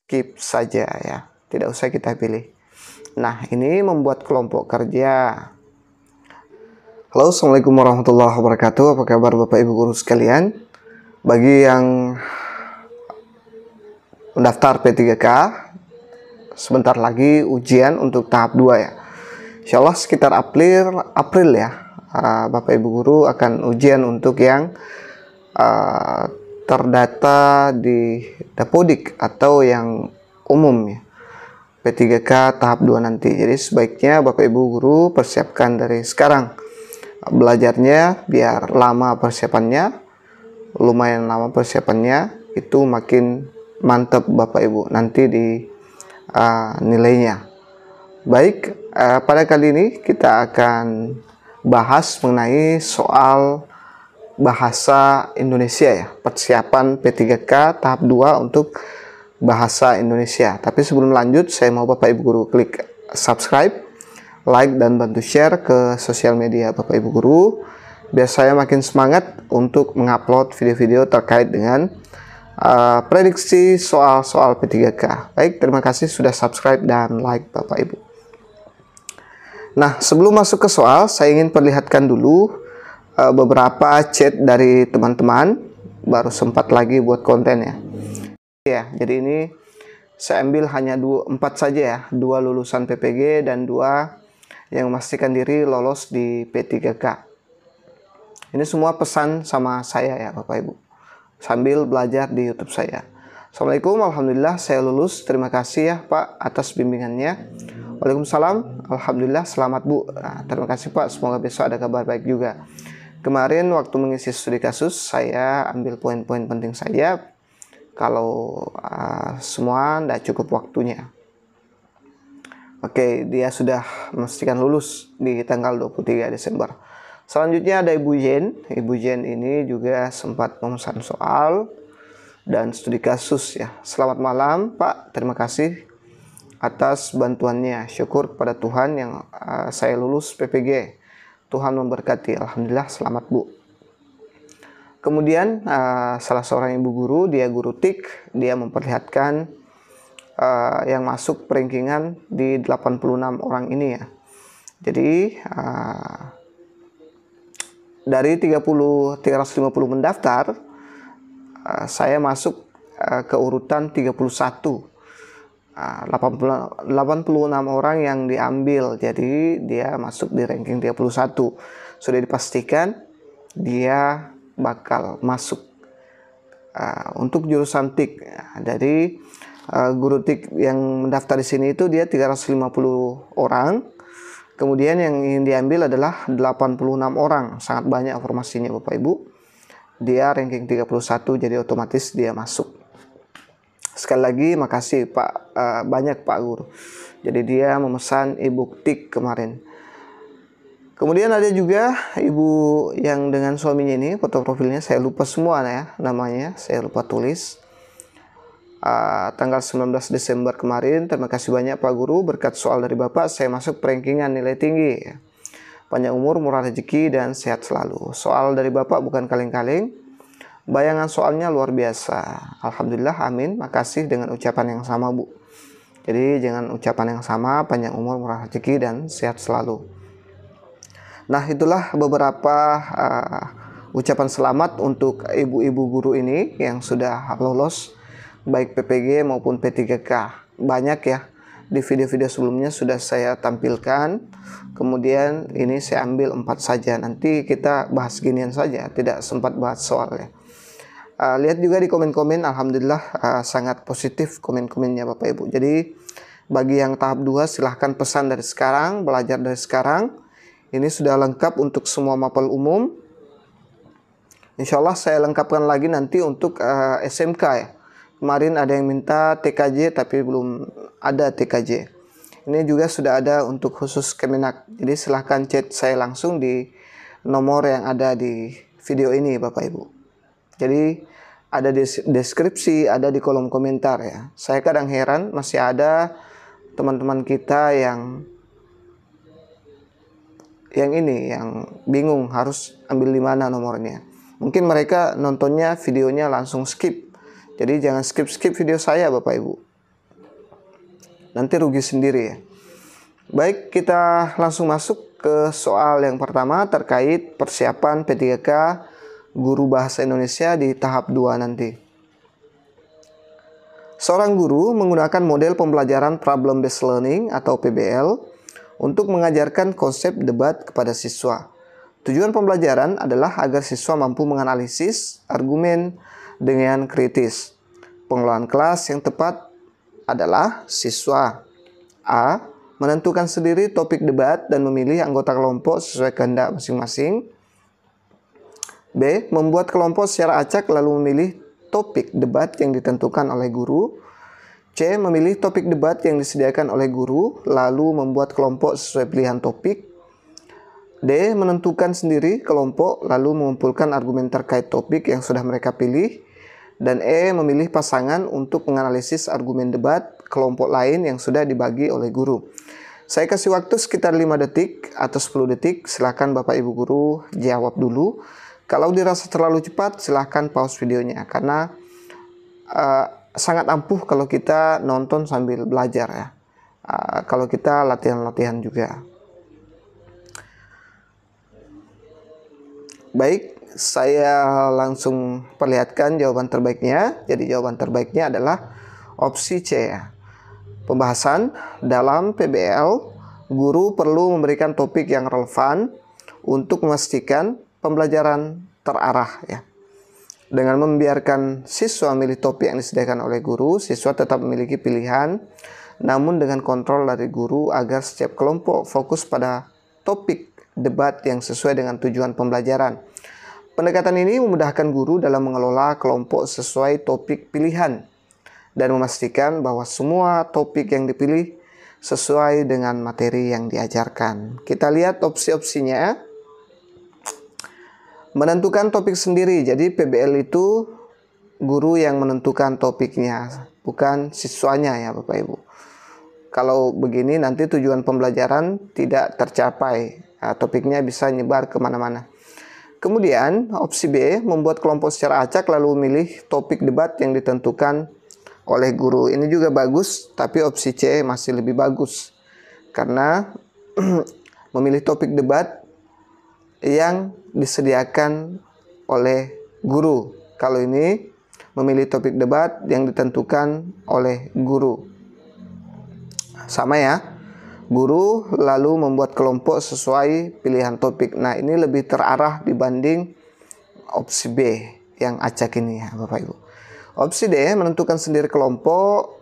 skip saja ya, tidak usah kita pilih. Nah, ini membuat kelompok kerja. Halo, assalamualaikum warahmatullahi wabarakatuh. Apa kabar Bapak Ibu guru sekalian? Bagi yang mendaftar P3K, sebentar lagi ujian untuk tahap 2 ya. Insya Allah sekitar April ya, Bapak Ibu guru akan ujian untuk yang terdata di Dapodik atau yang umum ya, P3K tahap 2 nanti. Jadi sebaiknya Bapak Ibu guru persiapkan dari sekarang belajarnya, biar lama persiapannya, lumayan lama persiapannya, itu makin mantap Bapak Ibu nanti di nilainya. Baik, pada kali ini kita akan bahas mengenai soal bahasa Indonesia ya, persiapan P3K tahap 2 untuk bahasa Indonesia. Tapi sebelum lanjut, saya mau Bapak Ibu guru klik subscribe, like, dan bantu share ke sosial media Bapak Ibu guru, biar saya makin semangat untuk mengupload video-video terkait dengan prediksi soal-soal P3K. Baik, terima kasih sudah subscribe dan like Bapak Ibu. Nah, sebelum masuk ke soal, saya ingin perlihatkan dulu beberapa chat dari teman-teman. Baru sempat lagi buat konten ya. Jadi ini saya ambil hanya 4 saja ya, 2 lulusan PPG dan 2 yang memastikan diri lolos di P3K. Ini semua pesan sama saya ya Bapak Ibu, sambil belajar di YouTube saya. Assalamualaikum, alhamdulillah saya lulus. Terima kasih ya Pak atas bimbingannya. Waalaikumsalam, alhamdulillah selamat Bu. Nah, terima kasih Pak, semoga besok ada kabar baik juga. Kemarin waktu mengisi studi kasus, saya ambil poin-poin penting saja. Kalau semua tidak cukup waktunya. Oke, dia sudah memastikan lulus di tanggal 23 Desember. Selanjutnya ada Ibu Jen. Ibu Jen ini juga sempat memesan soal dan studi kasus ya. Selamat malam Pak, terima kasih atas bantuannya. Syukur kepada Tuhan yang saya lulus PPG. Tuhan memberkati. Alhamdulillah, selamat Bu. Kemudian salah seorang ibu guru, dia guru TIK, dia memperlihatkan yang masuk perankingan di 86 orang ini ya. Jadi dari 350 mendaftar, saya masuk ke urutan 31. 86 orang yang diambil, jadi dia masuk di ranking 31. Sudah dipastikan dia bakal masuk untuk jurusan TIK. Dari guru TIK yang mendaftar di sini itu dia 350 orang. Kemudian yang ingin diambil adalah 86 orang. Sangat banyak informasinya Bapak Ibu. Dia ranking 31, jadi otomatis dia masuk. Sekali lagi makasih Pak, banyak Pak Guru. Jadi dia memesan e-book TIK kemarin. Kemudian ada juga ibu yang dengan suaminya ini, foto profilnya saya lupa semua ya namanya, saya lupa tulis. Tanggal 19 Desember kemarin. Terima kasih banyak Pak Guru, berkat soal dari Bapak saya masuk perankingan nilai tinggi. Panjang umur, murah rezeki, dan sehat selalu. Soal dari Bapak bukan kaleng-kaleng, bayangan soalnya luar biasa. Alhamdulillah, amin. Makasih dengan ucapan yang sama Bu. Jadi dengan ucapan yang sama, panjang umur, murah rezeki, dan sehat selalu. Nah, itulah beberapa ucapan selamat untuk ibu-ibu guru ini yang sudah lolos baik PPG maupun P3K. Banyak ya, di video-video sebelumnya sudah saya tampilkan. Kemudian ini saya ambil 4 saja. Nanti kita bahas ginian saja, tidak sempat bahas soalnya. Lihat juga di komen-komen, alhamdulillah sangat positif komen-komennya Bapak Ibu. Jadi bagi yang tahap 2 silahkan pesan dari sekarang, belajar dari sekarang. Ini sudah lengkap untuk semua mapel umum. Insya Allah saya lengkapkan lagi nanti untuk SMK ya. Kemarin ada yang minta TKJ tapi belum ada TKJ. Ini juga sudah ada untuk khusus Kemenak. Jadi silahkan chat saya langsung di nomor yang ada di video ini Bapak Ibu. Jadi ada di deskripsi, ada di kolom komentar ya. Saya kadang heran masih ada teman-teman kita yang bingung harus ambil di mana nomornya. Mungkin mereka nontonnya videonya langsung skip. Jadi jangan skip video saya Bapak Ibu. nanti rugi sendiri ya. Baik, kita langsung masuk ke soal yang pertama terkait persiapan P3K guru bahasa Indonesia di tahap 2 nanti. Seorang guru menggunakan model pembelajaran problem based learning atau PBL untuk mengajarkan konsep debat kepada siswa. Tujuan pembelajaran adalah agar siswa mampu menganalisis argumen dengan kritis. Pengelolaan kelas yang tepat adalah siswa A. menentukan sendiri topik debat dan memilih anggota kelompok sesuai kehendak masing-masing. B. membuat kelompok secara acak lalu memilih topik debat yang ditentukan oleh guru. C. memilih topik debat yang disediakan oleh guru lalu membuat kelompok sesuai pilihan topik. D. menentukan sendiri kelompok lalu mengumpulkan argumen terkait topik yang sudah mereka pilih. Dan E. memilih pasangan untuk menganalisis argumen debat kelompok lain yang sudah dibagi oleh guru. Saya kasih waktu sekitar 5 detik atau 10 detik. Silakan Bapak Ibu guru jawab dulu. Kalau dirasa terlalu cepat, silakan pause videonya. Karena sangat ampuh kalau kita nonton sambil belajar ya. Kalau kita latihan-latihan juga. Baik, saya langsung perlihatkan jawaban terbaiknya. Jadi jawaban terbaiknya adalah opsi C ya. Pembahasan dalam PBL, guru perlu memberikan topik yang relevan untuk memastikan pembelajaran terarah ya. Dengan membiarkan siswa memilih topik yang disediakan oleh guru, siswa tetap memiliki pilihan, namun dengan kontrol dari guru agar setiap kelompok fokus pada topik debat yang sesuai dengan tujuan pembelajaran. Pendekatan ini memudahkan guru dalam mengelola kelompok sesuai topik pilihan dan memastikan bahwa semua topik yang dipilih sesuai dengan materi yang diajarkan. Kita lihat opsi-opsinya. Menentukan topik sendiri. Jadi PBL itu guru yang menentukan topiknya, bukan siswanya ya Bapak Ibu. Kalau begini nanti tujuan pembelajaran tidak tercapai. Topiknya bisa nyebar kemana-mana. Kemudian opsi B, membuat kelompok secara acak lalu memilih topik debat yang ditentukan oleh guru. Ini juga bagus, tapi opsi C masih lebih bagus. Karena memilih topik debat yang disediakan oleh guru. Kalau ini memilih topik debat yang ditentukan oleh guru. Sama ya. Guru lalu membuat kelompok sesuai pilihan topik. Nah, ini lebih terarah dibanding opsi B yang acak ini ya Bapak Ibu. Opsi D, menentukan sendiri kelompok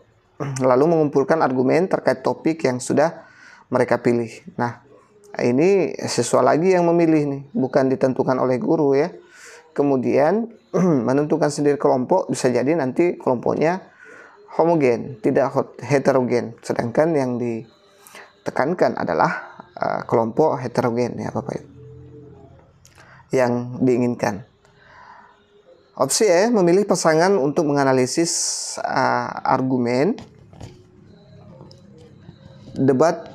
lalu mengumpulkan argumen terkait topik yang sudah mereka pilih. Nah, ini siswa lagi yang memilih nih, bukan ditentukan oleh guru ya. Kemudian menentukan sendiri kelompok, bisa jadi nanti kelompoknya homogen, tidak heterogen. Sedangkan yang ditekankan adalah kelompok heterogen ya Bapak Ibu, yang diinginkan. Opsi E, memilih pasangan untuk menganalisis argumen debat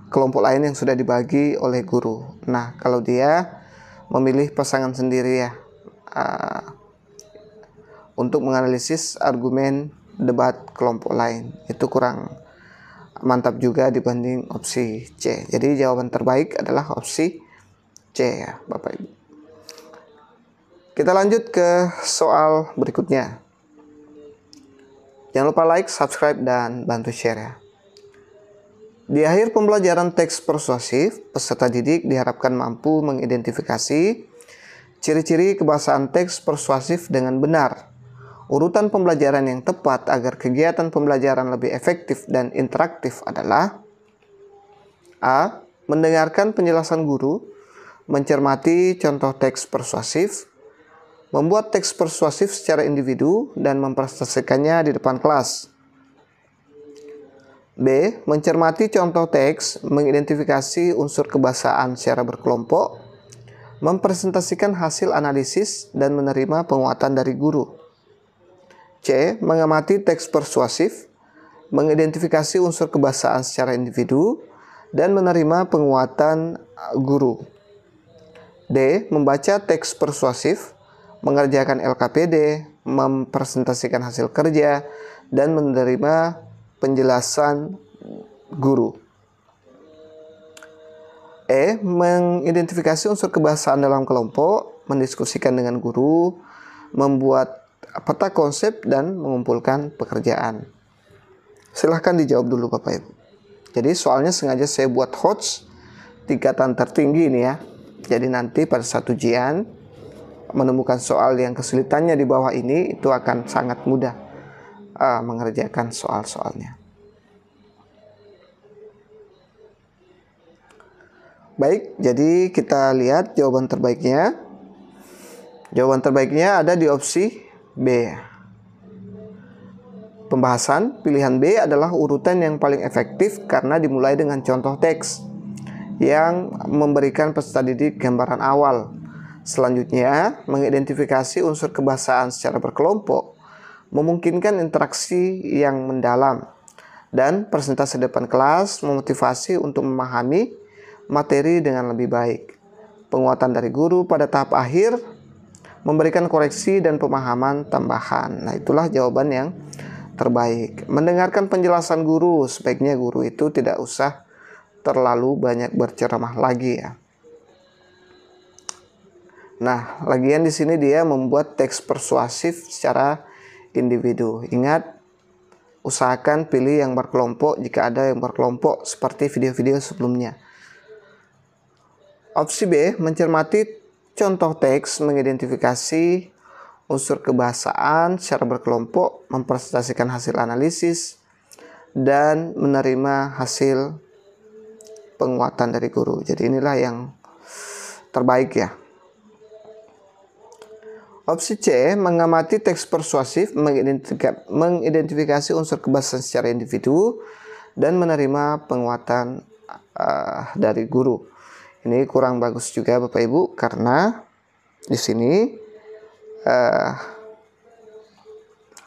kelompok lain yang sudah dibagi oleh guru. Nah, kalau dia memilih pasangan sendiri ya untuk menganalisis argumen debat kelompok lain, itu kurang mantap juga dibanding opsi C. Jadi jawaban terbaik adalah opsi C ya Bapak Ibu. Kita lanjut ke soal berikutnya. Jangan lupa like, subscribe, dan bantu share ya. Di akhir pembelajaran teks persuasif, peserta didik diharapkan mampu mengidentifikasi ciri-ciri kebahasaan teks persuasif dengan benar. Urutan pembelajaran yang tepat agar kegiatan pembelajaran lebih efektif dan interaktif adalah A. Mendengarkan penjelasan guru, mencermati contoh teks persuasif, membuat teks persuasif secara individu dan mempresentasikannya di depan kelas. B. Mencermati contoh teks, mengidentifikasi unsur kebahasaan secara berkelompok, mempresentasikan hasil analisis dan menerima penguatan dari guru. C. Mengamati teks persuasif, mengidentifikasi unsur kebahasaan secara individu dan menerima penguatan guru. D. Membaca teks persuasif, mengerjakan LKPD, mempresentasikan hasil kerja, dan menerima penjelasan guru. E. Mengidentifikasi unsur kebahasaan dalam kelompok, mendiskusikan dengan guru, membuat peta konsep, dan mengumpulkan pekerjaan. Silahkan dijawab dulu Bapak Ibu. Jadi soalnya sengaja saya buat HOTS tingkatan tertinggi ini ya. Jadi nanti pada saat ujian menemukan soal yang kesulitannya di bawah ini, itu akan sangat mudah mengerjakan soal-soalnya. Baik, jadi kita lihat jawaban terbaiknya. Jawaban terbaiknya ada di opsi B. Pembahasan pilihan B adalah urutan yang paling efektif karena dimulai dengan contoh teks yang memberikan peserta didik gambaran awal. Selanjutnya, mengidentifikasi unsur kebahasaan secara berkelompok memungkinkan interaksi yang mendalam, dan presentasi depan kelas memotivasi untuk memahami materi dengan lebih baik. Penguatan dari guru pada tahap akhir memberikan koreksi dan pemahaman tambahan. Nah, itulah jawaban yang terbaik. Mendengarkan penjelasan guru, sebaiknya guru itu tidak usah terlalu banyak berceramah lagi ya. Nah, lagian di sini dia membuat teks persuasif secara individu. Ingat, usahakan pilih yang berkelompok jika ada yang berkelompok seperti video-video sebelumnya. Opsi B, mencermati contoh teks, mengidentifikasi unsur kebahasaan secara berkelompok, mempresentasikan hasil analisis, dan menerima hasil penguatan dari guru. Jadi inilah yang terbaik ya. Opsi C, mengamati teks persuasif, mengidentifikasi unsur kebahasaan secara individu, dan menerima penguatan dari guru. Ini kurang bagus juga Bapak Ibu, karena di sini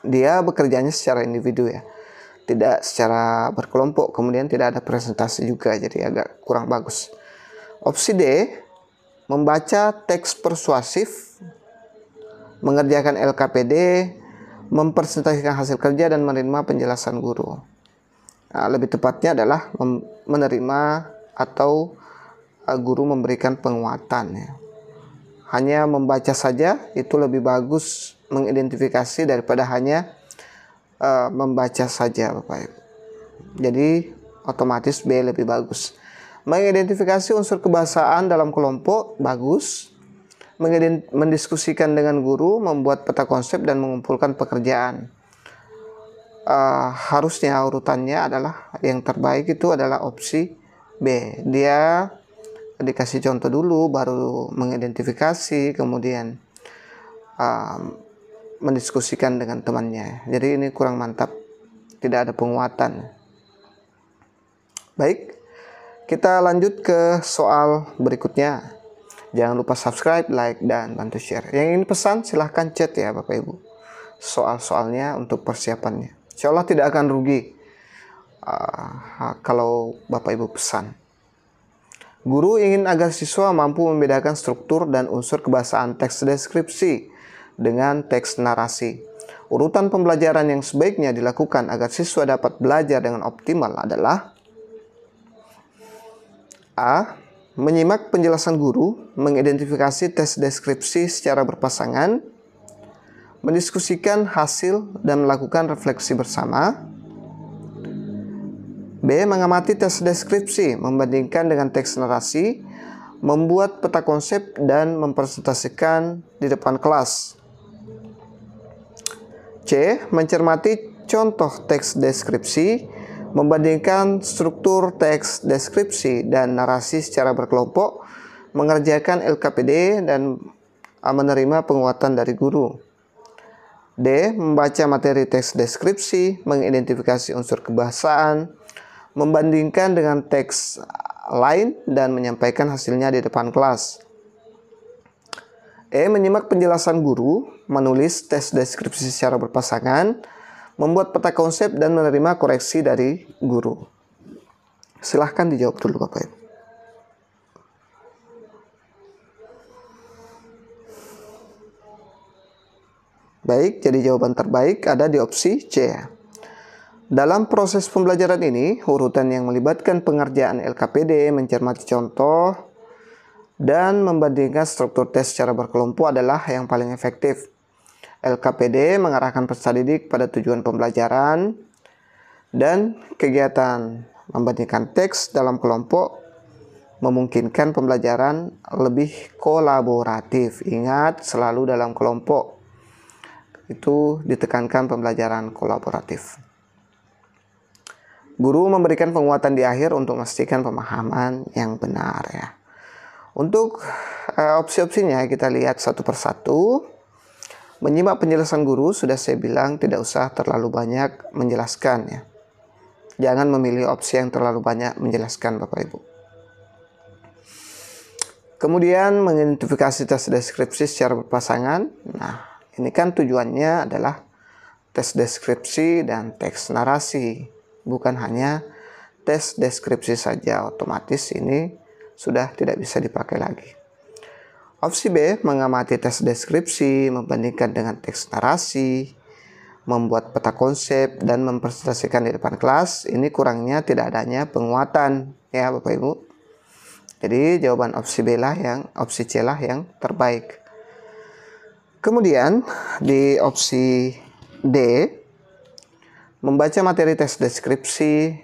dia bekerjanya secara individu ya, tidak secara berkelompok, kemudian tidak ada presentasi juga, jadi agak kurang bagus. Opsi D, membaca teks persuasif, mengerjakan LKPD, mempresentasikan hasil kerja, dan menerima penjelasan guru. Nah, lebih tepatnya adalah menerima atau guru memberikan penguatan ya. Hanya membaca saja itu lebih bagus mengidentifikasi daripada hanya membaca saja Bapak Ibu. Jadi otomatis B lebih bagus. Mengidentifikasi unsur kebahasaan dalam kelompok bagus. Mendiskusikan dengan guru, membuat peta konsep, dan mengumpulkan pekerjaan. Harusnya urutannya adalah yang terbaik itu adalah opsi B. Dia dikasih contoh dulu, baru mengidentifikasi, kemudian mendiskusikan dengan temannya. Jadi ini kurang mantap, tidak ada penguatan. Baik, kita lanjut ke soal berikutnya. Jangan lupa subscribe, like, dan bantu share. Yang ingin pesan silahkan chat ya Bapak Ibu, soal-soalnya untuk persiapannya. Insya Allah tidak akan rugi kalau Bapak Ibu pesan. Guru ingin agar siswa mampu membedakan struktur dan unsur kebahasaan teks deskripsi dengan teks narasi. Urutan pembelajaran yang sebaiknya dilakukan agar siswa dapat belajar dengan optimal adalah: A. Menyimak penjelasan guru, mengidentifikasi teks deskripsi secara berpasangan, mendiskusikan hasil, dan melakukan refleksi bersama. B. Mengamati teks deskripsi, membandingkan dengan teks narasi, membuat peta konsep, dan mempresentasikan di depan kelas. C. Mencermati contoh teks deskripsi, membandingkan struktur teks deskripsi dan narasi secara berkelompok, mengerjakan LKPD, dan menerima penguatan dari guru. D. Membaca materi teks deskripsi, mengidentifikasi unsur kebahasaan, membandingkan dengan teks lain, dan menyampaikan hasilnya di depan kelas. E. Menyimak penjelasan guru, menulis teks deskripsi secara berpasangan, membuat peta konsep, dan menerima koreksi dari guru. Silahkan dijawab dulu Bapak Ibu. Baik, jadi jawaban terbaik ada di opsi C. Dalam proses pembelajaran ini, urutan yang melibatkan pengerjaan LKPD, mencermati contoh, dan membandingkan struktur tes secara berkelompok adalah yang paling efektif. LKPD mengarahkan peserta didik pada tujuan pembelajaran, dan kegiatan membandingkan teks dalam kelompok memungkinkan pembelajaran lebih kolaboratif. Ingat, selalu dalam kelompok itu ditekankan pembelajaran kolaboratif. Guru memberikan penguatan di akhir untuk memastikan pemahaman yang benar ya. Untuk opsi-opsinya kita lihat satu persatu. Menyimak penjelasan guru sudah saya bilang tidak usah terlalu banyak menjelaskan ya. Jangan memilih opsi yang terlalu banyak menjelaskan Bapak Ibu. Kemudian mengidentifikasi tes deskripsi secara berpasangan. Nah, ini kan tujuannya adalah tes deskripsi dan teks narasi. Bukan hanya tes deskripsi saja, otomatis ini sudah tidak bisa dipakai lagi. Opsi B, mengamati tes deskripsi, membandingkan dengan teks narasi, membuat peta konsep, dan mempresentasikan di depan kelas. Ini kurangnya tidak adanya penguatan ya Bapak Ibu. Jadi jawaban opsi B lah opsi C lah yang terbaik. Kemudian di opsi D, membaca materi tes deskripsi,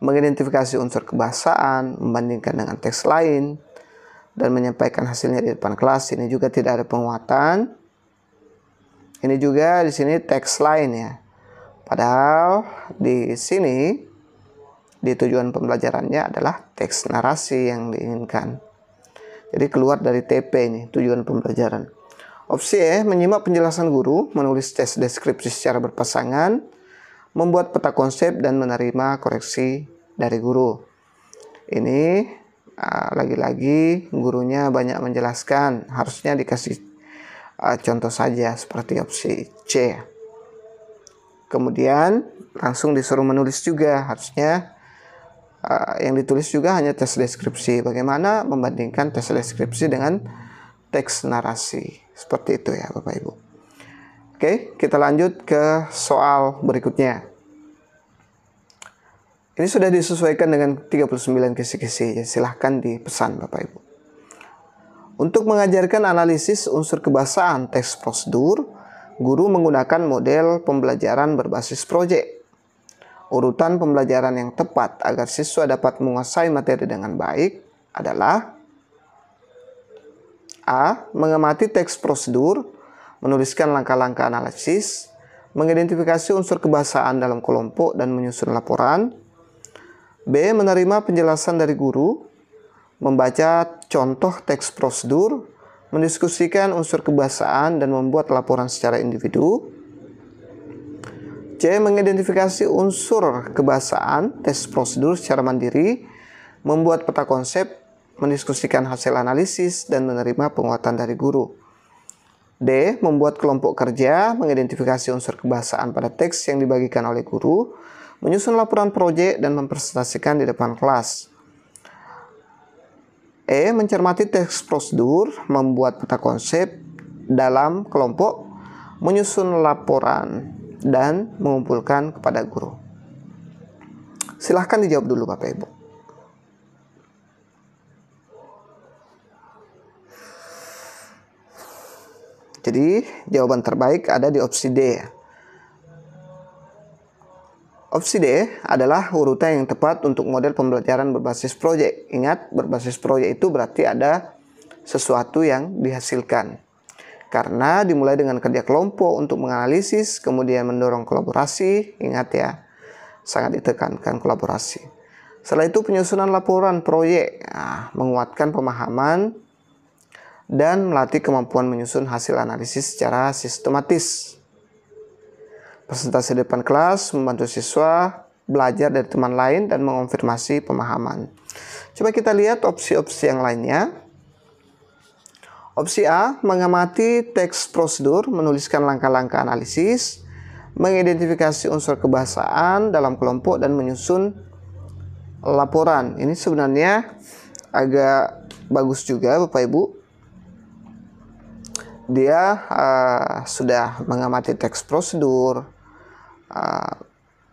mengidentifikasi unsur kebahasaan, membandingkan dengan teks lain, dan menyampaikan hasilnya di depan kelas. Ini juga tidak ada penguatan. Ini juga di sini teks lain ya. Padahal di sini di tujuan pembelajarannya adalah teks narasi yang diinginkan. Jadi keluar dari TP ini tujuan pembelajaran. Opsi E, menyimak penjelasan guru, menulis tes deskripsi secara berpasangan, membuat peta konsep, dan menerima koreksi dari guru. Ini lagi-lagi gurunya banyak menjelaskan, harusnya dikasih contoh saja seperti opsi C. Kemudian langsung disuruh menulis juga, harusnya yang ditulis juga hanya tes deskripsi. Bagaimana membandingkan tes deskripsi dengan teks narasi. Seperti itu ya Bapak Ibu. Oke, kita lanjut ke soal berikutnya. Ini sudah disesuaikan dengan 39 kisi-kisi. Ya, silahkan dipesan Bapak Ibu. Untuk mengajarkan analisis unsur kebahasaan teks prosedur, guru menggunakan model pembelajaran berbasis proyek. Urutan pembelajaran yang tepat agar siswa dapat menguasai materi dengan baik adalah A. Mengamati teks prosedur, menuliskan langkah-langkah analisis, mengidentifikasi unsur kebahasaan dalam kelompok, dan menyusun laporan. B. Menerima penjelasan dari guru, membaca contoh teks prosedur, mendiskusikan unsur kebahasaan, dan membuat laporan secara individu. C. Mengidentifikasi unsur kebahasaan teks prosedur secara mandiri, membuat peta konsep, mendiskusikan hasil analisis, dan menerima penguatan dari guru. D. Membuat kelompok kerja, mengidentifikasi unsur kebahasaan pada teks yang dibagikan oleh guru, menyusun laporan proyek, dan mempresentasikan di depan kelas. E. Mencermati teks prosedur, membuat peta konsep dalam kelompok, menyusun laporan, dan mengumpulkan kepada guru. Silahkan dijawab dulu Bapak Ibu. Jadi jawaban terbaik ada di opsi D. Opsi D adalah urutan yang tepat untuk model pembelajaran berbasis proyek. Ingat, berbasis proyek itu berarti ada sesuatu yang dihasilkan. Karena dimulai dengan kerja kelompok untuk menganalisis, kemudian mendorong kolaborasi. Ingat ya, sangat ditekankan kolaborasi. Setelah itu penyusunan laporan proyek, menguatkan pemahaman, dan melatih kemampuan menyusun hasil analisis secara sistematis. Presentasi di depan kelas membantu siswa belajar dari teman lain dan mengonfirmasi pemahaman. Coba kita lihat opsi-opsi yang lainnya. Opsi A, mengamati teks prosedur, menuliskan langkah-langkah analisis, mengidentifikasi unsur kebahasaan dalam kelompok, dan menyusun laporan. Ini sebenarnya agak bagus juga Bapak Ibu. Dia sudah mengamati teks prosedur,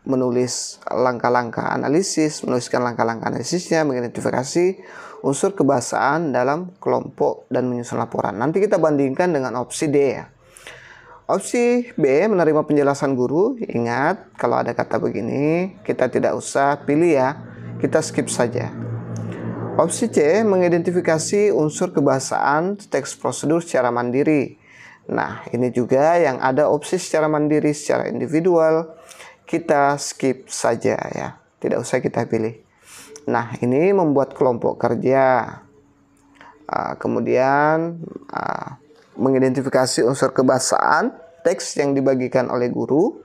menulis langkah-langkah analisis, menuliskan langkah-langkah analisisnya, mengidentifikasi unsur kebahasaan dalam kelompok dan menyusun laporan. Nanti kita bandingkan dengan opsi D ya. Opsi B, menerima penjelasan guru. Ingat, kalau ada kata begini, kita tidak usah pilih ya, kita skip saja. Opsi C, mengidentifikasi unsur kebahasaan teks prosedur secara mandiri. Nah, ini juga yang ada opsi secara mandiri, secara individual. Kita skip saja ya, tidak usah kita pilih. Nah, ini membuat kelompok kerja. Kemudian mengidentifikasi unsur kebahasaan teks yang dibagikan oleh guru,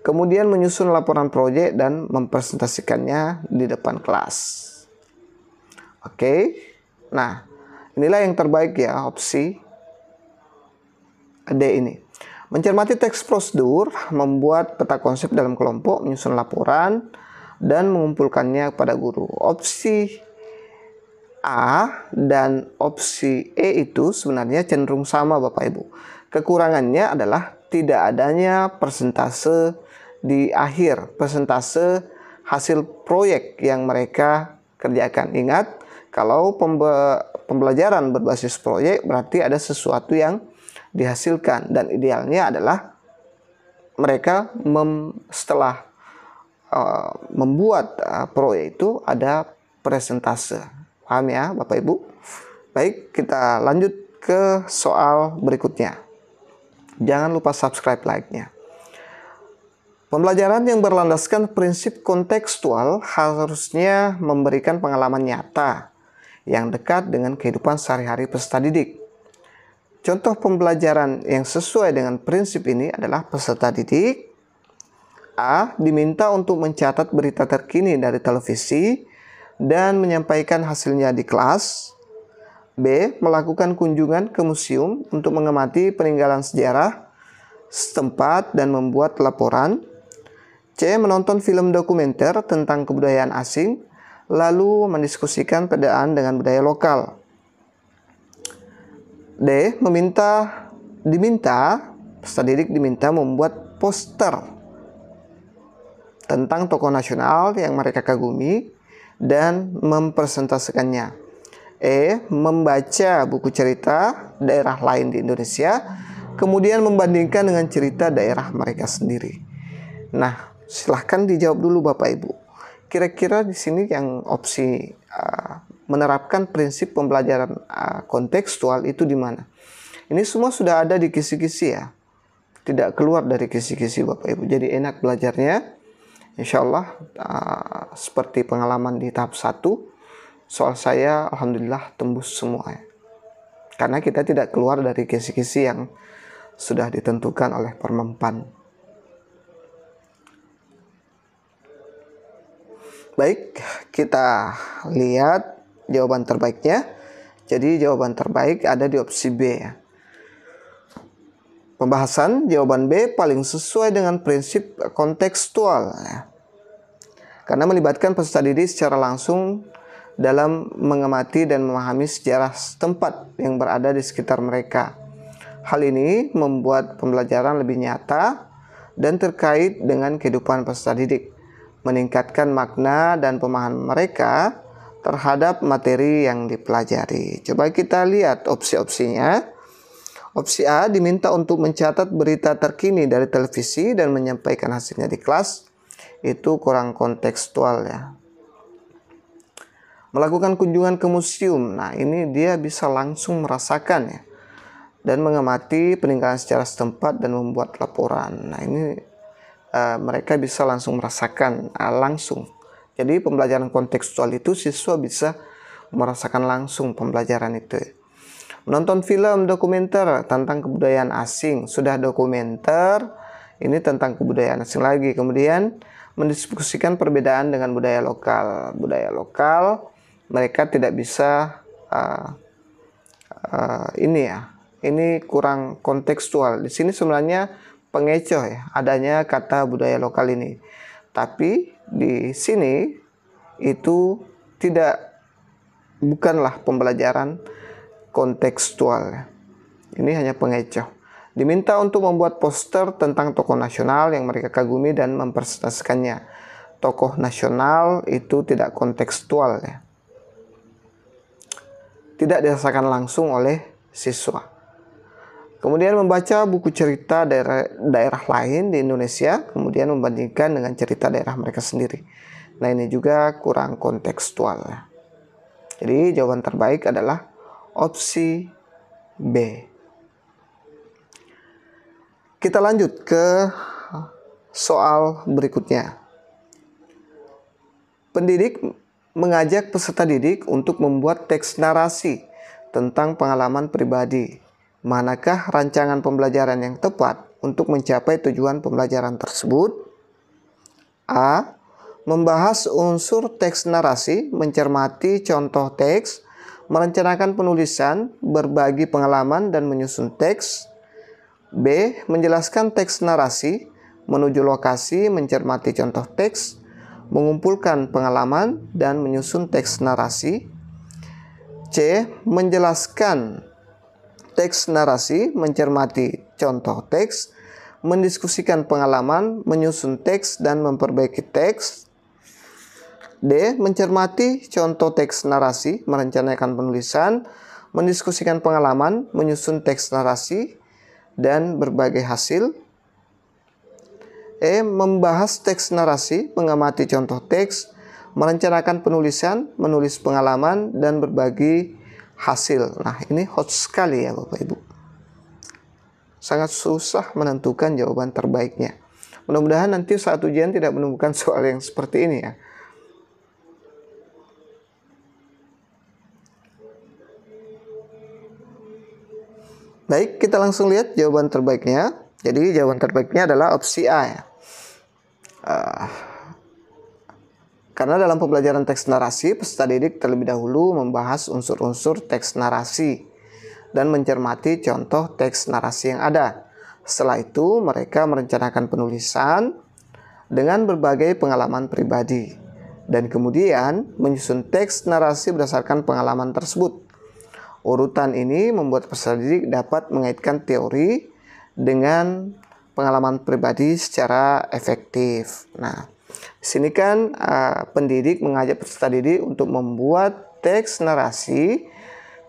kemudian menyusun laporan proyek dan mempresentasikannya di depan kelas. Oke, nah inilah yang terbaik ya, opsi D ini. Mencermati teks prosedur, membuat peta konsep dalam kelompok, menyusun laporan, dan mengumpulkannya kepada guru. Opsi A dan opsi E itu sebenarnya cenderung sama Bapak Ibu. Kekurangannya adalah tidak adanya persentase di akhir, persentase hasil proyek yang mereka kerjakan. Ingat, kalau pembelajaran berbasis proyek berarti ada sesuatu yang dihasilkan, dan idealnya adalah mereka setelah membuat proyek itu ada presentase. Paham ya Bapak Ibu? Baik, kita lanjut ke soal berikutnya. Jangan lupa subscribe, like-nya. Pembelajaran yang berlandaskan prinsip kontekstual harusnya memberikan pengalaman nyata yang dekat dengan kehidupan sehari-hari peserta didik. Contoh pembelajaran yang sesuai dengan prinsip ini adalah peserta didik A. diminta untuk mencatat berita terkini dari televisi dan menyampaikan hasilnya di kelas. B. melakukan kunjungan ke museum untuk mengamati peninggalan sejarah setempat dan membuat laporan. C. menonton film dokumenter tentang kebudayaan asing, lalu mendiskusikan perbedaan dengan budaya lokal. D. Peserta didik diminta membuat poster tentang tokoh nasional yang mereka kagumi dan mempresentasikannya. E. membaca buku cerita daerah lain di Indonesia, kemudian membandingkan dengan cerita daerah mereka sendiri. Nah, silahkan dijawab dulu Bapak Ibu. Kira-kira di sini yang opsi menerapkan prinsip pembelajaran kontekstual itu di mana? Ini semua sudah ada di kisi-kisi ya. Tidak keluar dari kisi-kisi Bapak Ibu. Jadi enak belajarnya. Insya Allah seperti pengalaman di tahap 1, soal saya alhamdulillah tembus semua ya. Karena kita tidak keluar dari kisi-kisi yang sudah ditentukan oleh Permempan. Baik, kita lihat jawaban terbaiknya. Jadi jawaban terbaik ada di opsi B ya. Pembahasan jawaban B paling sesuai dengan prinsip kontekstual ya. Karena melibatkan peserta didik secara langsung dalam mengamati dan memahami sejarah setempat yang berada di sekitar mereka. Hal ini membuat pembelajaran lebih nyata dan terkait dengan kehidupan peserta didik, meningkatkan makna dan pemahaman mereka terhadap materi yang dipelajari. Coba kita lihat opsi-opsinya. Opsi A diminta untuk mencatat berita terkini dari televisi dan menyampaikan hasilnya di kelas. Itu kurang kontekstual ya. Melakukan kunjungan ke museum. Nah, ini dia bisa langsung merasakan ya. Dan mengamati peninggalan sejarah setempat dan membuat laporan. Nah, ini mereka bisa langsung merasakan langsung. Jadi pembelajaran kontekstual itu siswa bisa merasakan langsung pembelajaran itu. Menonton film dokumenter tentang kebudayaan asing. Sudah dokumenter, ini tentang kebudayaan asing lagi. Kemudian mendiskusikan perbedaan dengan budaya lokal. Budaya lokal mereka tidak bisa ini kurang kontekstual. Di sini sebenarnya pengecoh ya, adanya kata budaya lokal ini. Tapi di sini itu bukanlah pembelajaran kontekstual. Ini hanya pengecoh. Diminta untuk membuat poster tentang tokoh nasional yang mereka kagumi dan mempresentasikannya. Tokoh nasional itu tidak kontekstual ya. Tidak dirasakan langsung oleh siswa. Kemudian membaca buku cerita daerah lain di Indonesia, kemudian membandingkan dengan cerita daerah mereka sendiri. Nah, ini juga kurang kontekstual ya. Jadi jawaban terbaik adalah opsi B. Kita lanjut ke soal berikutnya. Pendidik mengajak peserta didik untuk membuat teks narasi tentang pengalaman pribadi. Manakah rancangan pembelajaran yang tepat untuk mencapai tujuan pembelajaran tersebut? A. Membahas unsur teks narasi, mencermati contoh teks, merencanakan penulisan, berbagi pengalaman dan menyusun teks. B. Menjelaskan teks narasi, menuju lokasi, mencermati contoh teks, mengumpulkan pengalaman dan menyusun teks narasi. C. Menjelaskan teks narasi, mencermati contoh teks, mendiskusikan pengalaman, menyusun teks dan memperbaiki teks. D. Mencermati contoh teks narasi, merencanakan penulisan, mendiskusikan pengalaman, menyusun teks narasi, dan berbagai hasil. E. Membahas teks narasi, mengamati contoh teks, merencanakan penulisan, menulis pengalaman, dan berbagi hasil. Nah, ini hot sekali ya Bapak Ibu. Sangat susah menentukan jawaban terbaiknya. Mudah-mudahan nanti saat ujian tidak menemukan soal yang seperti ini ya. Baik, kita langsung lihat jawaban terbaiknya. Jadi jawaban terbaiknya adalah opsi A ya. Karena dalam pembelajaran teks narasi, peserta didik terlebih dahulu membahas unsur-unsur teks narasi dan mencermati contoh teks narasi yang ada. Setelah itu, mereka merencanakan penulisan dengan berbagai pengalaman pribadi dan kemudian menyusun teks narasi berdasarkan pengalaman tersebut. Urutan ini membuat peserta didik dapat mengaitkan teori dengan pengalaman pribadi secara efektif. Nah, di sini kan pendidik mengajak peserta didik untuk membuat teks narasi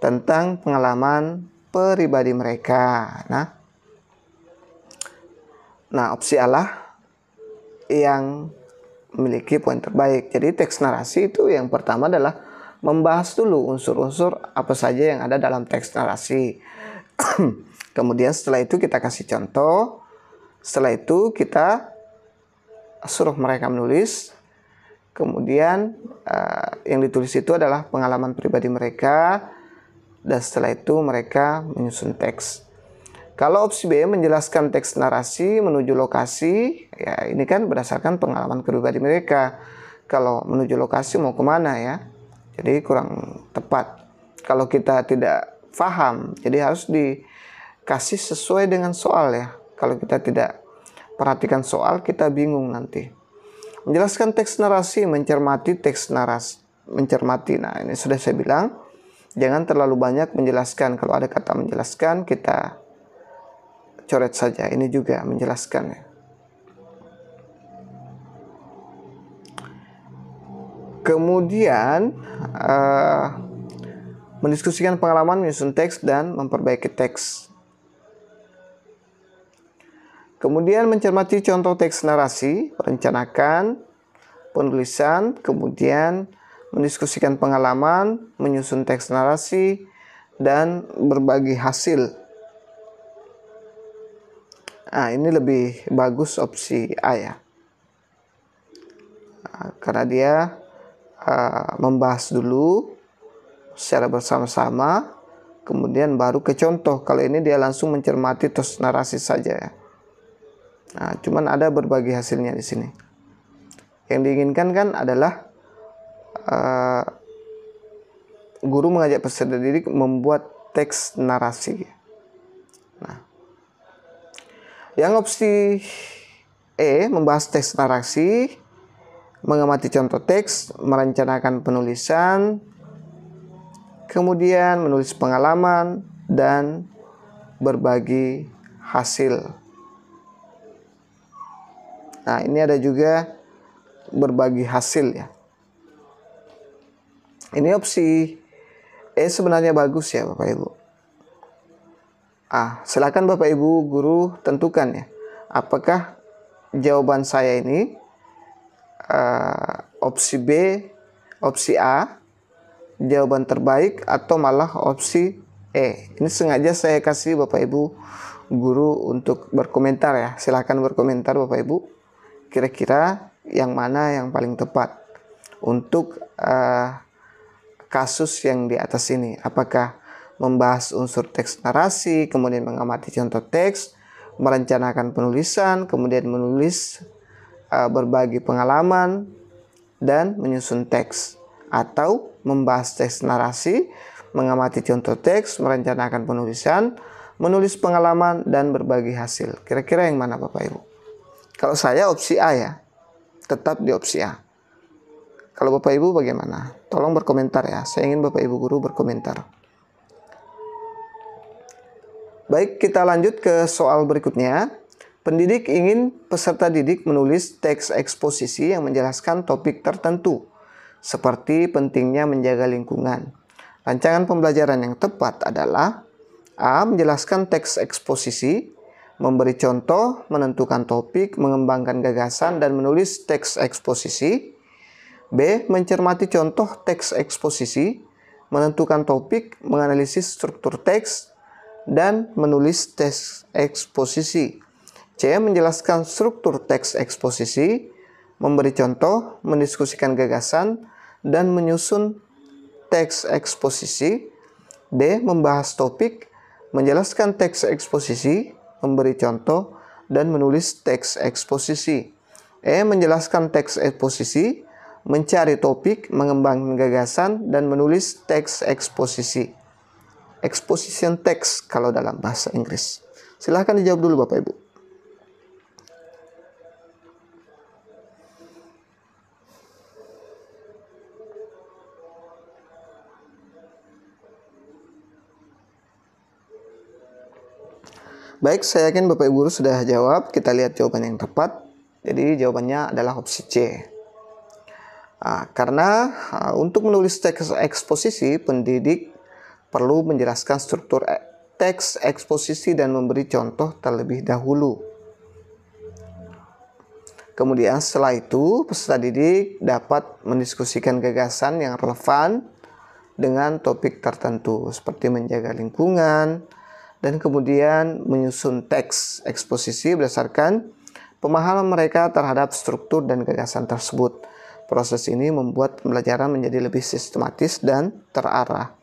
tentang pengalaman pribadi mereka. Nah, opsi A lah yang memiliki poin terbaik. Jadi teks narasi itu yang pertama adalah membahas dulu unsur-unsur apa saja yang ada dalam teks narasi. Kemudian setelah itu kita kasih contoh. Setelah itu kita suruh mereka menulis. Kemudian yang ditulis itu adalah pengalaman pribadi mereka. Dan setelah itu mereka menyusun teks. Kalau opsi B menjelaskan teks narasi menuju lokasi, ya ini kan berdasarkan pengalaman pribadi mereka. Kalau menuju lokasi mau kemana ya? Jadi kurang tepat. Kalau kita tidak paham, jadi harus dikasih sesuai dengan soal ya. Kalau kita tidak perhatikan soal, kita bingung nanti. Menjelaskan teks narasi, mencermati teks narasi. Mencermati, nah ini sudah saya bilang, jangan terlalu banyak menjelaskan. Kalau ada kata menjelaskan, kita coret saja. Ini juga menjelaskan ya. Kemudian mendiskusikan pengalaman, menyusun teks, dan memperbaiki teks. Kemudian mencermati contoh teks narasi, merencanakan penulisan, kemudian mendiskusikan pengalaman, menyusun teks narasi, dan berbagi hasil. Nah, ini lebih bagus opsi A ya. Karena dia membahas dulu secara bersama-sama, kemudian baru ke contoh. Kalau ini dia langsung mencermati terus narasi saja ya. Nah, cuman ada berbagi hasilnya di sini. Yang diinginkan kan adalah guru mengajak peserta didik membuat teks narasi. Nah, yang opsi E membahas teks narasi, mengamati contoh teks, merencanakan penulisan, kemudian menulis pengalaman, dan berbagi hasil. Nah, ini ada juga berbagi hasil ya. Ini opsi E sebenarnya bagus ya Bapak Ibu. Silakan Bapak Ibu guru tentukan ya. Apakah jawaban saya ini opsi B, opsi A, jawaban terbaik, atau malah opsi E. Ini sengaja saya kasih Bapak Ibu guru untuk berkomentar ya. Silakan berkomentar Bapak Ibu. Kira-kira yang mana yang paling tepat untuk kasus yang di atas ini. Apakah membahas unsur teks narasi, kemudian mengamati contoh teks, merencanakan penulisan, kemudian menulis berbagi pengalaman, dan menyusun teks. Atau membahas teks narasi, mengamati contoh teks, merencanakan penulisan, menulis pengalaman, dan berbagi hasil. Kira-kira yang mana Bapak Ibu? Kalau saya opsi A ya, tetap di opsi A. Kalau Bapak Ibu bagaimana? Tolong berkomentar ya, saya ingin Bapak Ibu guru berkomentar. Baik, kita lanjut ke soal berikutnya. Pendidik ingin peserta didik menulis teks eksposisi yang menjelaskan topik tertentu, seperti pentingnya menjaga lingkungan. Rancangan pembelajaran yang tepat adalah A. Menjelaskan teks eksposisi, memberi contoh, menentukan topik, mengembangkan gagasan, dan menulis teks eksposisi. B. Mencermati contoh teks eksposisi, menentukan topik, menganalisis struktur teks, dan menulis teks eksposisi. C. Menjelaskan struktur teks eksposisi, memberi contoh, mendiskusikan gagasan, dan menyusun teks eksposisi. D. Membahas topik, menjelaskan teks eksposisi, memberi contoh, dan menulis teks eksposisi. E. Menjelaskan teks eksposisi, mencari topik, mengembangkan gagasan, dan menulis teks eksposisi. Exposition text kalau dalam bahasa Inggris. Silahkan dijawab dulu Bapak Ibu. Baik, saya yakin Bapak Ibu guru sudah jawab. Kita lihat jawaban yang tepat. Jadi jawabannya adalah opsi C. Karena untuk menulis teks eksposisi, pendidik perlu menjelaskan struktur teks eksposisi dan memberi contoh terlebih dahulu. Kemudian setelah itu, peserta didik dapat mendiskusikan gagasan yang relevan dengan topik tertentu, seperti menjaga lingkungan, dan kemudian menyusun teks eksposisi berdasarkan pemahaman mereka terhadap struktur dan gagasan tersebut. Proses ini membuat pembelajaran menjadi lebih sistematis dan terarah.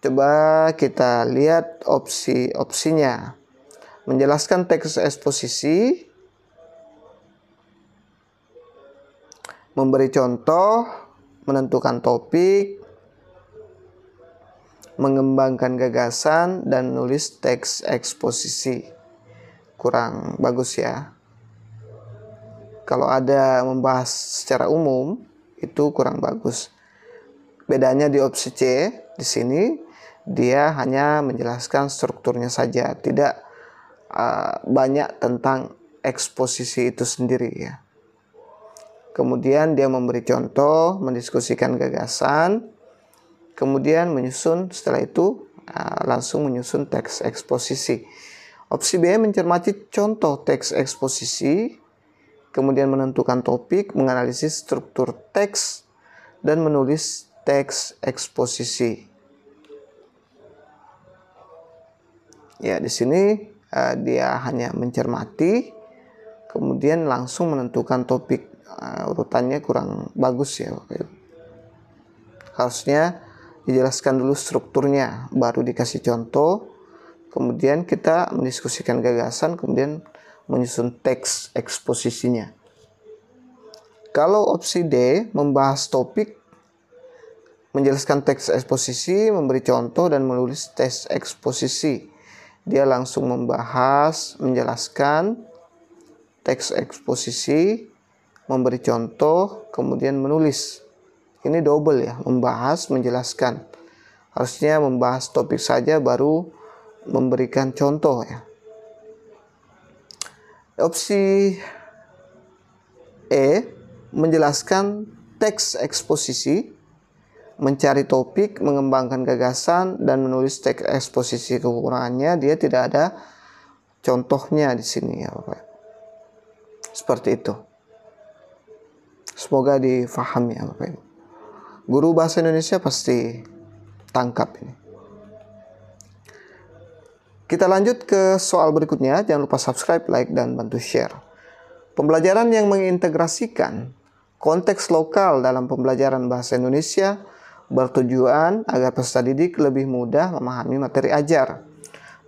Coba kita lihat opsi-opsinya. Menjelaskan teks eksposisi, memberi contoh, menentukan topik, mengembangkan gagasan, dan menulis teks eksposisi. Kurang bagus ya. Kalau ada membahas secara umum, itu kurang bagus. Bedanya di opsi C, di sini dia hanya menjelaskan strukturnya saja, tidak banyak tentang eksposisi itu sendiri ya. Kemudian dia memberi contoh, mendiskusikan gagasan, kemudian menyusun, setelah itu langsung menyusun teks eksposisi. Opsi B mencermati contoh teks eksposisi, kemudian menentukan topik, menganalisis struktur teks, dan menulis teks eksposisi. Ya, di sini dia hanya mencermati, kemudian langsung menentukan topik. Urutannya kurang bagus ya. Harusnya dijelaskan dulu strukturnya, baru dikasih contoh, kemudian kita mendiskusikan gagasan, kemudian menyusun teks eksposisinya. Kalau opsi D, membahas topik, menjelaskan teks eksposisi, memberi contoh, dan menulis teks eksposisi. Dia langsung membahas, menjelaskan teks eksposisi, memberi contoh, kemudian menulis. Ini double ya, membahas, menjelaskan. Harusnya membahas topik saja baru memberikan contoh ya. Opsi E, menjelaskan teks eksposisi, mencari topik, mengembangkan gagasan, dan menulis teks eksposisi. Kekurangannya dia tidak ada contohnya di sini ya Bapak. Seperti itu. Semoga difahami ya Bapak Ibu. Guru bahasa Indonesia pasti tangkap ini. Kita lanjut ke soal berikutnya. Jangan lupa subscribe, like, dan bantu share. Pembelajaran yang mengintegrasikan konteks lokal dalam pembelajaran bahasa Indonesia bertujuan agar peserta didik lebih mudah memahami materi ajar.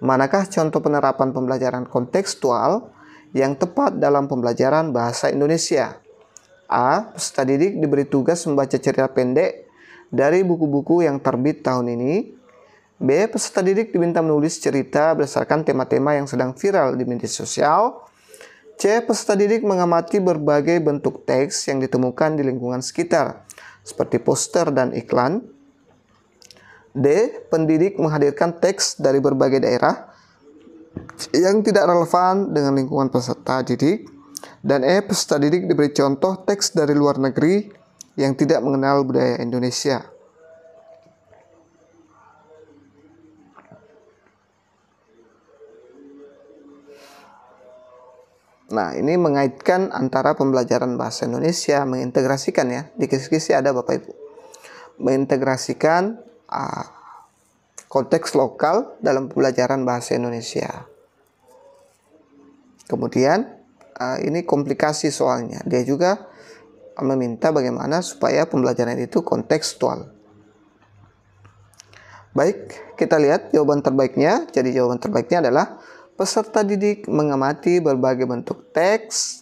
Manakah contoh penerapan pembelajaran kontekstual yang tepat dalam pembelajaran bahasa Indonesia? A. Peserta didik diberi tugas membaca cerita pendek dari buku-buku yang terbit tahun ini. B. Peserta didik diminta menulis cerita berdasarkan tema-tema yang sedang viral di media sosial. C. Peserta didik mengamati berbagai bentuk teks yang ditemukan di lingkungan sekitar, seperti poster dan iklan. D. Pendidik menghadirkan teks dari berbagai daerah yang tidak relevan dengan lingkungan peserta didik. Dan E. Peserta didik diberi contoh teks dari luar negeri yang tidak mengenal budaya Indonesia. Nah, ini mengaitkan antara pembelajaran bahasa Indonesia, mengintegrasikan ya. Di kisi-kisi ada Bapak Ibu. Mengintegrasikan konteks lokal dalam pembelajaran bahasa Indonesia. Kemudian, ini komplikasi soalnya. Dia juga meminta bagaimana supaya pembelajaran itu kontekstual. Baik, kita lihat jawaban terbaiknya. Jadi jawaban terbaiknya adalah peserta didik mengamati berbagai bentuk teks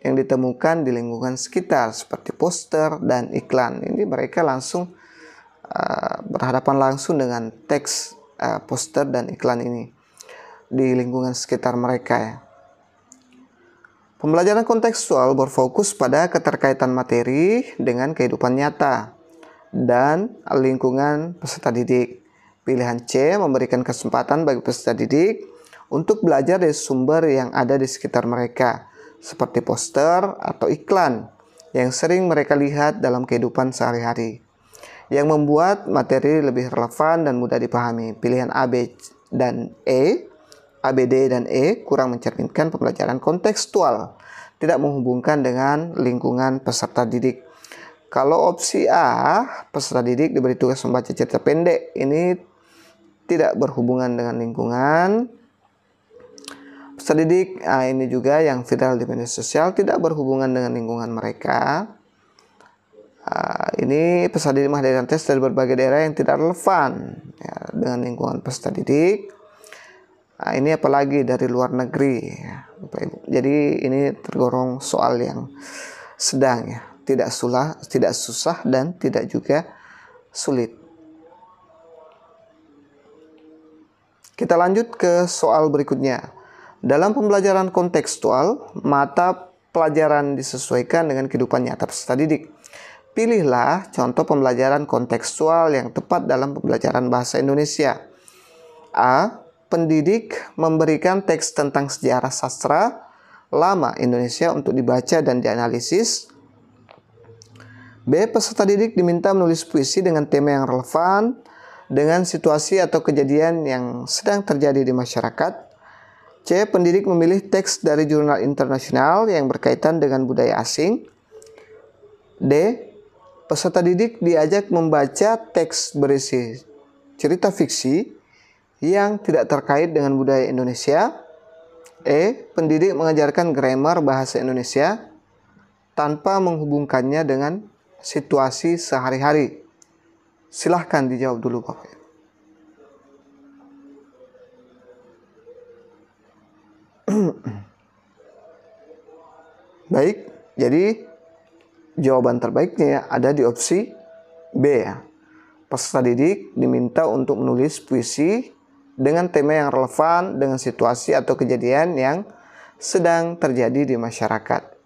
yang ditemukan di lingkungan sekitar seperti poster dan iklan. Ini mereka langsung berhadapan langsung dengan teks poster dan iklan ini di lingkungan sekitar mereka ya. Pembelajaran kontekstual berfokus pada keterkaitan materi dengan kehidupan nyata dan lingkungan peserta didik. Pilihan C memberikan kesempatan bagi peserta didik untuk belajar dari sumber yang ada di sekitar mereka, seperti poster atau iklan yang sering mereka lihat dalam kehidupan sehari-hari, yang membuat materi lebih relevan dan mudah dipahami. Pilihan A, B, dan E, A, B, D, dan E kurang mencerminkan pembelajaran kontekstual, tidak menghubungkan dengan lingkungan peserta didik. Kalau opsi A, peserta didik diberi tugas membaca cerita pendek, ini tidak berhubungan dengan lingkungan. Peserta didik, ini juga yang viral di media sosial, tidak berhubungan dengan lingkungan mereka. Ini peserta didik menghadirkan tes dari berbagai daerah yang tidak relevan ya, dengan lingkungan peserta didik. Ini apalagi dari luar negeri ya, Bapak Ibu. Jadi ini tergolong soal yang sedang ya, tidak susah dan tidak juga sulit. Kita lanjut ke soal berikutnya. Dalam pembelajaran kontekstual, mata pelajaran disesuaikan dengan kehidupan nyata peserta didik. Pilihlah contoh pembelajaran kontekstual yang tepat dalam pembelajaran bahasa Indonesia. A. Pendidik memberikan teks tentang sejarah sastra lama Indonesia untuk dibaca dan dianalisis. B. Peserta didik diminta menulis puisi dengan tema yang relevan dengan situasi atau kejadian yang sedang terjadi di masyarakat. C. Pendidik memilih teks dari jurnal internasional yang berkaitan dengan budaya asing. D. Peserta didik diajak membaca teks berisi cerita fiksi yang tidak terkait dengan budaya Indonesia. E. Pendidik mengajarkan grammar bahasa Indonesia tanpa menghubungkannya dengan situasi sehari-hari. Silahkan dijawab dulu Bapak. Baik, jadi jawaban terbaiknya ada di opsi B ya. Peserta didik diminta untuk menulis puisi dengan tema yang relevan dengan situasi atau kejadian yang sedang terjadi di masyarakat.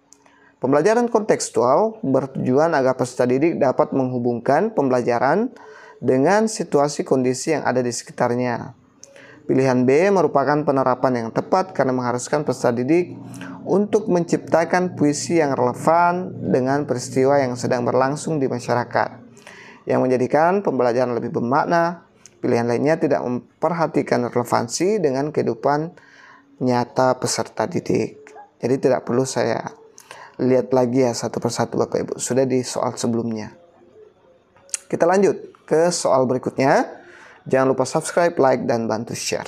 Pembelajaran kontekstual bertujuan agar peserta didik dapat menghubungkan pembelajaran dengan situasi kondisi yang ada di sekitarnya. Pilihan B merupakan penerapan yang tepat karena mengharuskan peserta didik untuk menciptakan puisi yang relevan dengan peristiwa yang sedang berlangsung di masyarakat, yang menjadikan pembelajaran lebih bermakna. Pilihan lainnya tidak memperhatikan relevansi dengan kehidupan nyata peserta didik. Jadi tidak perlu saya lihat lagi ya satu persatu Bapak Ibu, sudah di soal sebelumnya. Kita lanjut ke soal berikutnya. Jangan lupa subscribe, like, dan bantu share.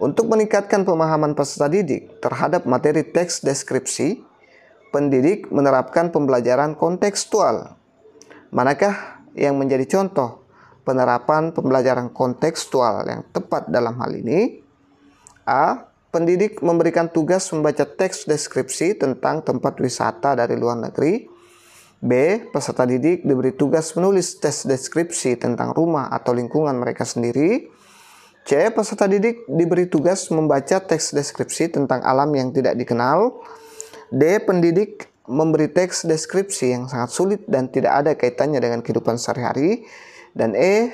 Untuk meningkatkan pemahaman peserta didik terhadap materi teks deskripsi, pendidik menerapkan pembelajaran kontekstual. Manakah yang menjadi contoh penerapan pembelajaran kontekstual yang tepat dalam hal ini? A. Pendidik memberikan tugas membaca teks deskripsi tentang tempat wisata dari luar negeri. B. Peserta didik diberi tugas menulis teks deskripsi tentang rumah atau lingkungan mereka sendiri. C. Peserta didik diberi tugas membaca teks deskripsi tentang alam yang tidak dikenal. D. Pendidik memberi teks deskripsi yang sangat sulit dan tidak ada kaitannya dengan kehidupan sehari-hari. Dan E.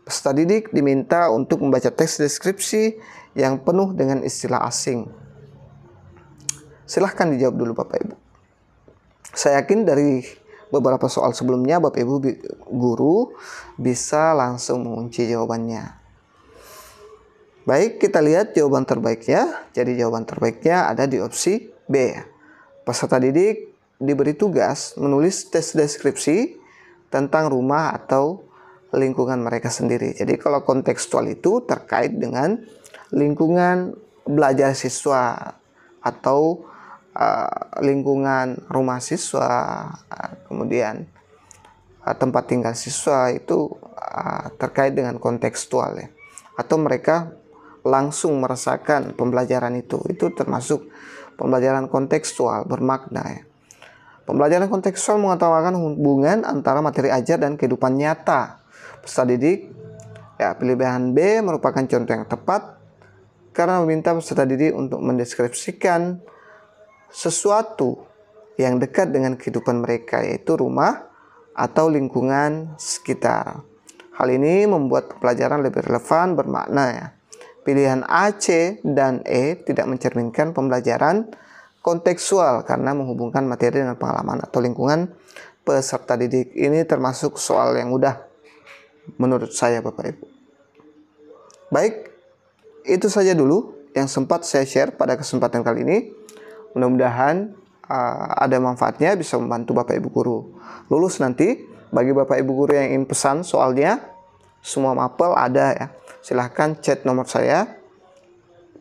Peserta didik diminta untuk membaca teks deskripsi yang penuh dengan istilah asing. Silahkan dijawab dulu Bapak Ibu. Saya yakin dari beberapa soal sebelumnya Bapak Ibu guru bisa langsung mengunci jawabannya. Baik, kita lihat jawaban terbaiknya. Jadi jawaban terbaiknya ada di opsi B. Peserta didik diberi tugas menulis teks deskripsi tentang rumah atau lingkungan mereka sendiri. Jadi kalau kontekstual itu terkait dengan lingkungan belajar siswa atau lingkungan rumah siswa, kemudian tempat tinggal siswa itu terkait dengan kontekstual ya. Atau mereka langsung merasakan pembelajaran itu termasuk pembelajaran kontekstual bermakna ya. Pembelajaran kontekstual mengutamakan hubungan antara materi ajar dan kehidupan nyata peserta didik. Ya, pilihan B merupakan contoh yang tepat karena meminta peserta didik untuk mendeskripsikan sesuatu yang dekat dengan kehidupan mereka, yaitu rumah atau lingkungan sekitar. Hal ini membuat pelajaran lebih relevan, bermakna ya. Pilihan A, C, dan E tidak mencerminkan pembelajaran kontekstual karena menghubungkan materi dengan pengalaman atau lingkungan peserta didik. Ini termasuk soal yang mudah menurut saya Bapak Ibu. Baik, itu saja dulu yang sempat saya share pada kesempatan kali ini. Mudah-mudahan ada manfaatnya, bisa membantu Bapak Ibu guru lulus nanti. Bagi Bapak Ibu guru yang ingin pesan soalnya, semua mapel ada ya. Silahkan chat nomor saya.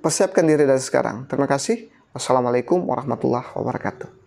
Persiapkan diri dari sekarang. Terima kasih. Wassalamualaikum warahmatullahi wabarakatuh.